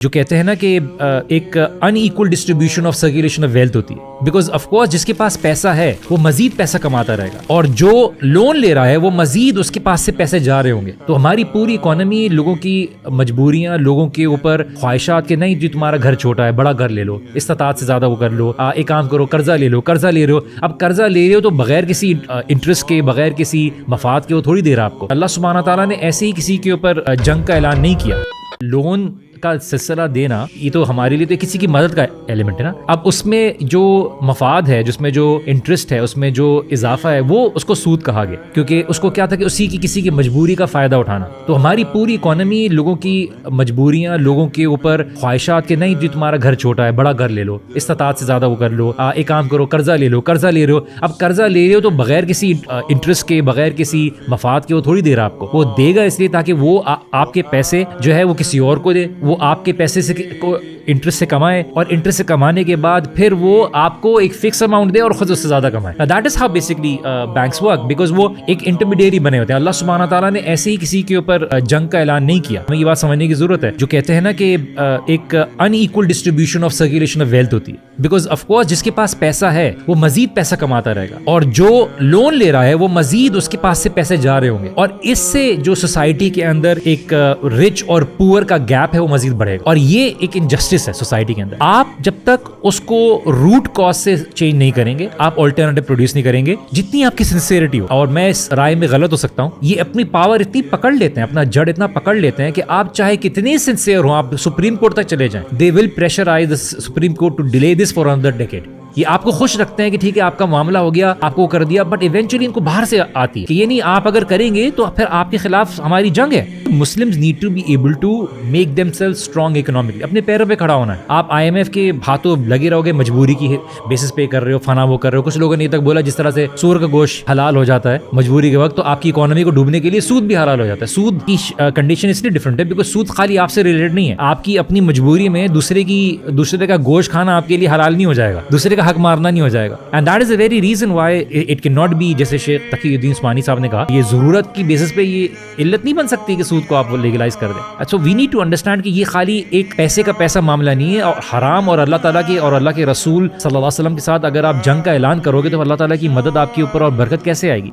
جو کہتے ہیں نا کہ ایک unequal distribution of circulation of wealth ہوتی ہے، بیکاز آف کورس جس کے پاس پیسہ ہے وہ مزید پیسہ کماتا رہے گا، اور جو لون لے رہا ہے وہ مزید اس کے پاس سے پیسے جا رہے ہوں گے. تو ہماری پوری اکانومی لوگوں کی مجبوریاں، لوگوں کے اوپر خواہشات کے نہیں، جو تمہارا گھر چھوٹا ہے بڑا گھر لے لو، استطاعت سے زیادہ وہ کر لو، ایک کام کرو قرضہ لے لو، قرضہ لے رہے ہو، اب قرضہ لے رہے ہو تو بغیر کسی انٹرسٹ کے، بغیر کسی مفاد کے وہ تھوڑی دے رہا آپ کو. اللہ سبحانہ تعالیٰ نے ایسے ہی کسی کے اوپر جنگ کا اعلان نہیں کیا. لون کا سلسلہ دینا یہ تو ہمارے لیے تو کسی کی مدد کا ایلیمنٹ ہے نا. اب اس میں جو مفاد ہے، جس میں جو انٹرسٹ ہے، اس میں جو اضافہ ہے، وہ اس کو سود کہا گیا، کیونکہ اس کو کیا تھا کہ اسی کی کسی کی مجبوری کا فائدہ اٹھانا. تو ہماری پوری اکانومی لوگوں کی مجبوریاں، لوگوں کے اوپر خواہشات کے نہیں، جو تمہارا گھر چھوٹا ہے بڑا گھر لے لو، استطاعت سے زیادہ وہ کر لو، ایک کام کرو قرضہ لے لو، قرضہ لے رہے ہو، اب قرضہ لے رہے ہو تو بغیر کسی انٹرسٹ کے، بغیر کسی مفاد کے وہ تھوڑی دے رہا آپ کو. وہ دے گا اس لیے تاکہ وہ آپ کے پیسے جو ہے وہ کسی اور کو دے، وہ آپ کے پیسے کو انٹرسٹ سے کمائے، اور انٹرسٹ سے کمانے کے بعد پھر وہ آپ کو ایک فکس اماؤنٹ دے اور خود اس سے زیادہ کمائے. That is how basically banks work, because وہ ایک انٹرمیڈیری بنے ہوتے ہیں. اللہ سبحانہ تعالیٰ نے ایسے ہی کسی کے اوپر جنگ کا اعلان نہیں کیا. ہمیں یہ بات سمجھنے کی ضرورت ہے. جو کہتے ہیں نا کہ ایک unequal distribution of circulation of wealth ہوتی ہے، بیکاز آف کورس جس کے پاس پیسہ ہے وہ مزید پیسہ کماتا رہے گا، اور جو لون لے رہا ہے وہ مزید اس کے پاس سے پیسے جا رہے ہوں گے، اور اس سے جو سوسائٹی کے اندر ایک رچ اور پور کا گیپ ہے وہ مزید بڑھے گا. اور یہ ایک انجسٹس ہے سوسائٹی کے اندر. آپ جب تک اس کو روٹ کاز سے چینج نہیں کریں گے، آپ آلٹرنیٹو پروڈیوس نہیں کریں گے، جتنی آپ کی سنسیئرٹی ہو. اور میں اس رائے میں غلط ہو سکتا ہوں، یہ اپنی پاور اتنی پکڑ لیتے ہیں، اپنا جڑ اتنا پکڑ لیتے ہیں کہ آپ چاہے کتنے سنسیئر ہوں، آپ سپریم کورٹ تک چلے جائیں، they will pressurise the supreme court to delay this for another decade. یہ آپ کو خوش رکھتے ہیں کہ ٹھیک ہے آپ کا معاملہ ہو گیا، آپ کو کر دیا، بٹ ایونچولی ان کو باہر سے آتی ہے کہ یہ نہیں، آپ اگر کریں گے تو پھر آپ کے خلاف ہماری جنگ ہے. Muslims need to be able to make them self strong economically. اپنے پیروں پہ کھڑا ہونا ہے. آپ IMF کے ہاتھوں لگے رہو گے، مجبوری کی بیسس پہ کر رہے ہو، فنا وہ کر رہے ہو. کچھ لوگوں نے یہ تک بولا جس طرح سے سور کا گوشت حلال ہو جاتا ہے مجبوری کے وقت، تو آپ کی اکانومی کو ڈوبنے کے لیے سود بھی حلال ہو جاتا ہے. سود کی کنڈیشن اس لیے ڈفرنٹ ہے بیکاز سود خالی آپ سے ریلیٹڈ نہیں ہے. آپ کی اپنی مجبوری میں دوسرے کا گوشت کھانا آپ کے لیے حلال نہیں ہو جائے گا، دوسرے کا حق مارنا نہیں ہو جائے گا. And that is a very reason why it cannot be، جیسے شیخ تقی الدین عثمانی صاحب نے کہا، یہ ضرورت کی بیسس پہ یہ علت نہیں بن سکتی کہ سود کو آپ لیگلائز کر دیں. So we need to understand کہ یہ خالی ایک پیسے کا پیسہ معاملہ نہیں ہے، اور حرام اور اللہ تعالیٰ کے اور اللہ کے رسول صلی اللہ علیہ وسلم کے ساتھ اگر آپ جنگ کا اعلان کرو گے تو اللہ تعالیٰ کی مدد آپ کے اوپر اور برکت کیسے آئے گی؟